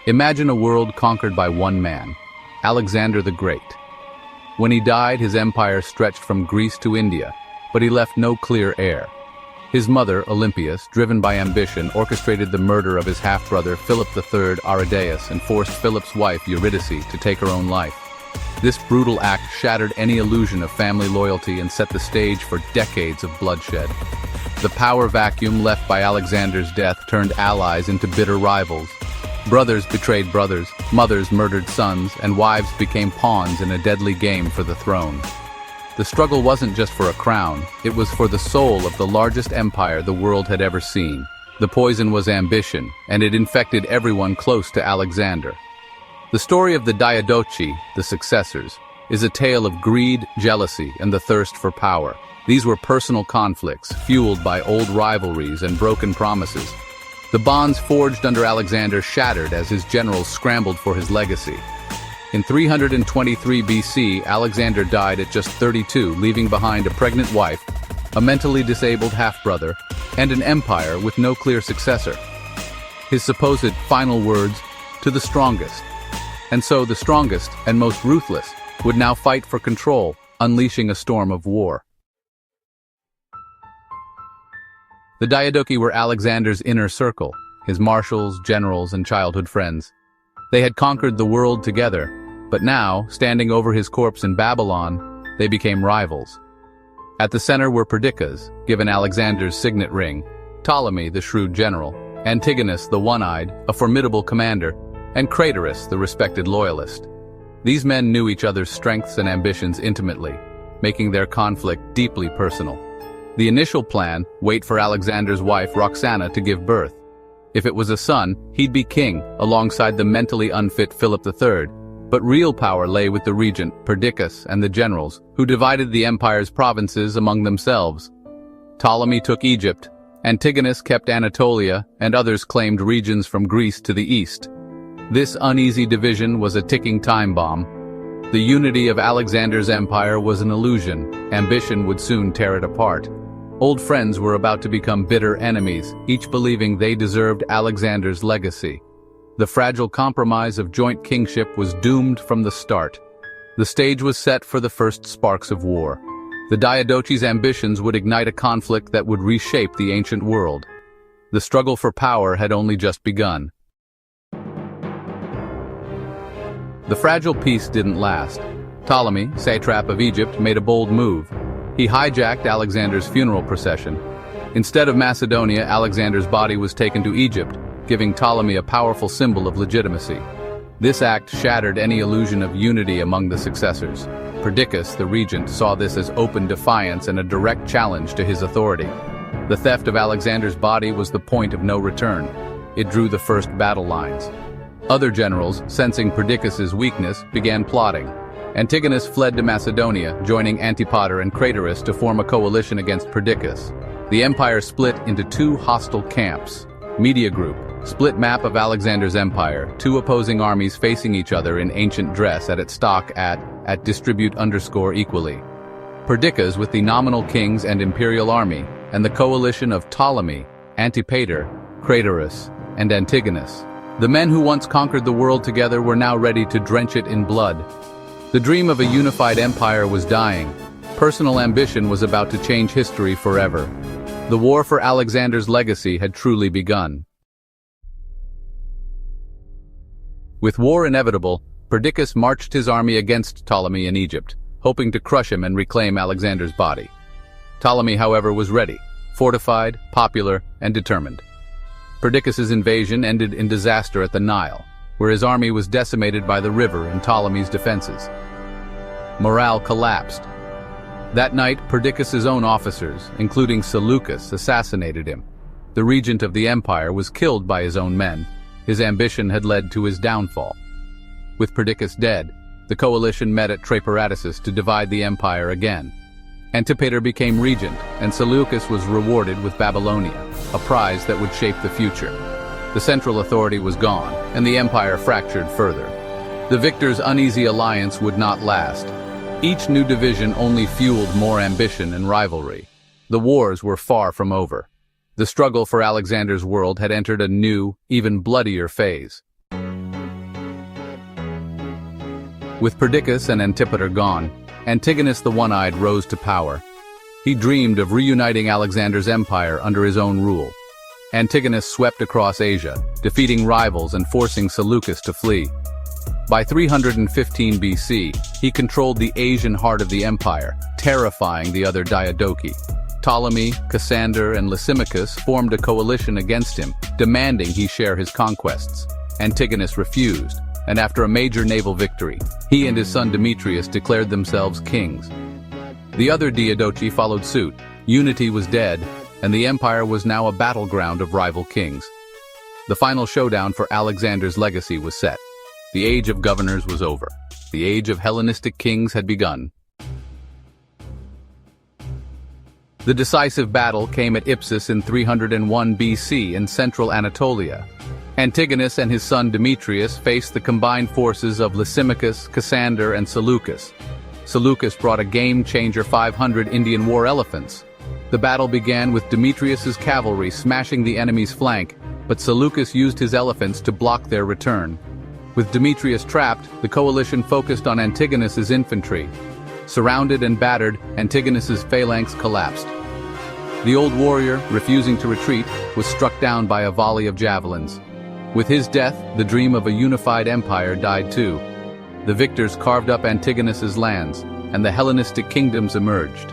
Imagine a world conquered by one man, Alexander the Great. When he died, his empire stretched from Greece to India, but he left no clear heir. His mother, Olympias, driven by ambition, orchestrated the murder of his half-brother Philip III Aridaeus and forced Philip's wife Eurydice to take her own life. This brutal act shattered any illusion of family loyalty and set the stage for decades of bloodshed. The power vacuum left by Alexander's death turned allies into bitter rivals. Brothers betrayed brothers, mothers murdered sons, and wives became pawns in a deadly game for the throne. The struggle wasn't just for a crown, it was for the soul of the largest empire the world had ever seen. The poison was ambition, and it infected everyone close to Alexander. The story of the Diadochi, the successors, is a tale of greed, jealousy, and the thirst for power. These were personal conflicts, fueled by old rivalries and broken promises. The bonds forged under Alexander shattered as his generals scrambled for his legacy. In 323 BC, Alexander died at just 32, leaving behind a pregnant wife, a mentally disabled half-brother, and an empire with no clear successor. His supposed final words, "To the strongest." And so the strongest and most ruthless would now fight for control, unleashing a storm of war. The Diadochi were Alexander's inner circle, his marshals, generals, and childhood friends. They had conquered the world together, but now, standing over his corpse in Babylon, they became rivals. At the center were Perdiccas, given Alexander's signet ring, Ptolemy, the shrewd general, Antigonus, the one-eyed, a formidable commander, and Craterus, the respected loyalist. These men knew each other's strengths and ambitions intimately, making their conflict deeply personal. The initial plan, wait for Alexander's wife Roxana to give birth. If it was a son, he'd be king, alongside the mentally unfit Philip III. But real power lay with the regent, Perdiccas, and the generals, who divided the empire's provinces among themselves. Ptolemy took Egypt, Antigonus kept Anatolia, and others claimed regions from Greece to the east. This uneasy division was a ticking time bomb. The unity of Alexander's empire was an illusion. Ambition would soon tear it apart. Old friends were about to become bitter enemies, each believing they deserved Alexander's legacy. The fragile compromise of joint kingship was doomed from the start. The stage was set for the first sparks of war. The Diadochi's ambitions would ignite a conflict that would reshape the ancient world. The struggle for power had only just begun. The fragile peace didn't last. Ptolemy, satrap of Egypt, made a bold move. He hijacked Alexander's funeral procession. Instead of Macedonia, Alexander's body was taken to Egypt, giving Ptolemy a powerful symbol of legitimacy. This act shattered any illusion of unity among the successors. Perdiccas, the regent, saw this as open defiance and a direct challenge to his authority. The theft of Alexander's body was the point of no return. It drew the first battle lines. Other generals, sensing Perdiccas's weakness, began plotting. Antigonus fled to Macedonia, joining Antipater and Craterus to form a coalition against Perdiccas. The empire split into two hostile camps. Media Group, split map of Alexander's empire, two opposing armies facing each other in ancient dress at its stock at distribute_equally. Perdiccas with the nominal kings and imperial army, and the coalition of Ptolemy, Antipater, Craterus, and Antigonus. The men who once conquered the world together were now ready to drench it in blood. The dream of a unified empire was dying. Personal ambition was about to change history forever. The war for Alexander's legacy had truly begun. With war inevitable, Perdiccas marched his army against Ptolemy in Egypt, hoping to crush him and reclaim Alexander's body. Ptolemy, however, was ready, fortified, popular, and determined. Perdiccas's invasion ended in disaster at the Nile, where his army was decimated by the river and Ptolemy's defenses. Morale collapsed. That night, Perdiccas's own officers, including Seleucus, assassinated him. The regent of the empire was killed by his own men. His ambition had led to his downfall. With Perdiccas dead, the coalition met at Traperatus to divide the empire again. Antipater became regent, and Seleucus was rewarded with Babylonia, a prize that would shape the future. The central authority was gone, and the empire fractured further. The victor's uneasy alliance would not last. Each new division only fueled more ambition and rivalry. The wars were far from over. The struggle for Alexander's world had entered a new, even bloodier phase. With Perdiccas and Antipater gone, Antigonus the One-Eyed rose to power. He dreamed of reuniting Alexander's empire under his own rule. Antigonus swept across Asia, defeating rivals and forcing Seleucus to flee. By 315 BC, he controlled the Asian heart of the empire, terrifying the other Diadochi. Ptolemy, Cassander, and Lysimachus formed a coalition against him, demanding he share his conquests. Antigonus refused, and after a major naval victory, he and his son Demetrius declared themselves kings. The other Diadochi followed suit. Unity was dead, and the empire was now a battleground of rival kings. The final showdown for Alexander's legacy was set. The age of governors was over. The age of Hellenistic kings had begun. The decisive battle came at Ipsus in 301 BC in central Anatolia. Antigonus and his son Demetrius faced the combined forces of Lysimachus, Cassander, and Seleucus. Seleucus brought a game-changer 500 Indian war elephants. The battle began with Demetrius's cavalry smashing the enemy's flank, but Seleucus used his elephants to block their return. With Demetrius trapped, the coalition focused on Antigonus's infantry. Surrounded and battered, Antigonus's phalanx collapsed. The old warrior, refusing to retreat, was struck down by a volley of javelins. With his death, the dream of a unified empire died too. The victors carved up Antigonus's lands, and the Hellenistic kingdoms emerged.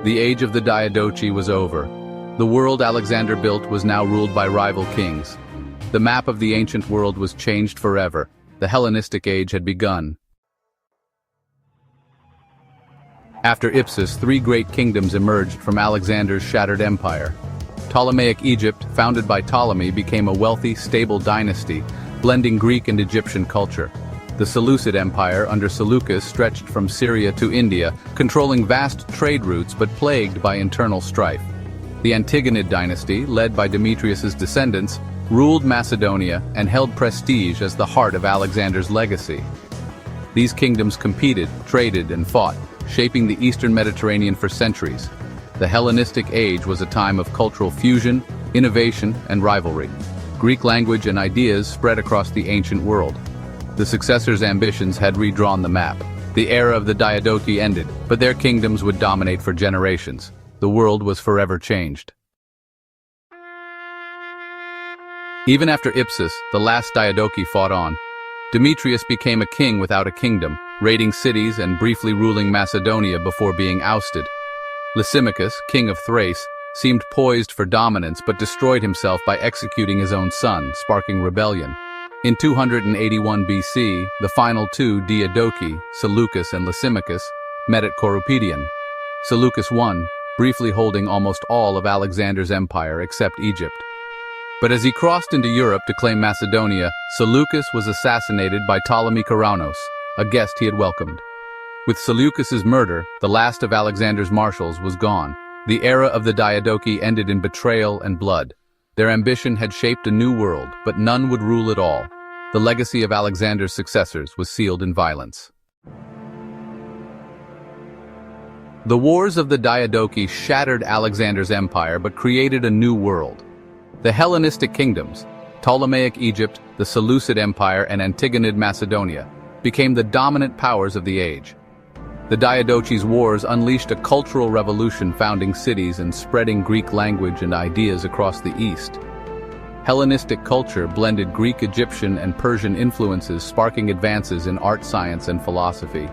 The age of the Diadochi was over. The world Alexander built was now ruled by rival kings. The map of the ancient world was changed forever. The Hellenistic age had begun. After Ipsus, three great kingdoms emerged from Alexander's shattered empire. Ptolemaic Egypt, founded by Ptolemy, became a wealthy, stable dynasty, blending Greek and Egyptian culture. The Seleucid Empire under Seleucus stretched from Syria to India, controlling vast trade routes but plagued by internal strife. The Antigonid dynasty, led by Demetrius's descendants, ruled Macedonia and held prestige as the heart of Alexander's legacy. These kingdoms competed, traded, and fought, shaping the Eastern Mediterranean for centuries. The Hellenistic age was a time of cultural fusion, innovation, and rivalry. Greek language and ideas spread across the ancient world. The successors' ambitions had redrawn the map. The era of the Diadochi ended, but their kingdoms would dominate for generations. The world was forever changed. Even after Ipsus, the last Diadochi fought on. Demetrius became a king without a kingdom, raiding cities and briefly ruling Macedonia before being ousted. Lysimachus, king of Thrace, seemed poised for dominance but destroyed himself by executing his own son, sparking rebellion. In 281 BC, the final two Diadochi, Seleucus and Lysimachus, met at Corupedion. Seleucus won, briefly holding almost all of Alexander's empire except Egypt. But as he crossed into Europe to claim Macedonia, Seleucus was assassinated by Ptolemy Karanos, a guest he had welcomed. With Seleucus's murder, the last of Alexander's marshals was gone. The era of the Diadochi ended in betrayal and blood. Their ambition had shaped a new world, but none would rule it all. The legacy of Alexander's successors was sealed in violence. The wars of the Diadochi shattered Alexander's empire but created a new world. The Hellenistic kingdoms, Ptolemaic Egypt, the Seleucid Empire, and Antigonid Macedonia, became the dominant powers of the age. The Diadochi's wars unleashed a cultural revolution, founding cities and spreading Greek language and ideas across the East. Hellenistic culture blended Greek, Egyptian, and Persian influences, sparking advances in art, science, and philosophy.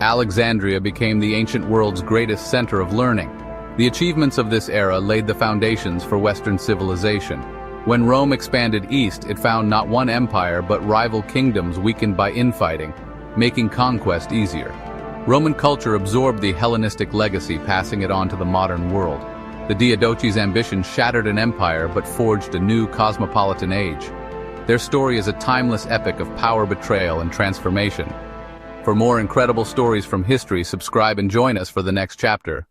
Alexandria became the ancient world's greatest center of learning. The achievements of this era laid the foundations for Western civilization. When Rome expanded east, it found not one empire but rival kingdoms weakened by infighting, making conquest easier. Roman culture absorbed the Hellenistic legacy, passing it on to the modern world. The Diadochi's ambition shattered an empire but forged a new cosmopolitan age. Their story is a timeless epic of power, betrayal, and transformation. For more incredible stories from history, subscribe and join us for the next chapter.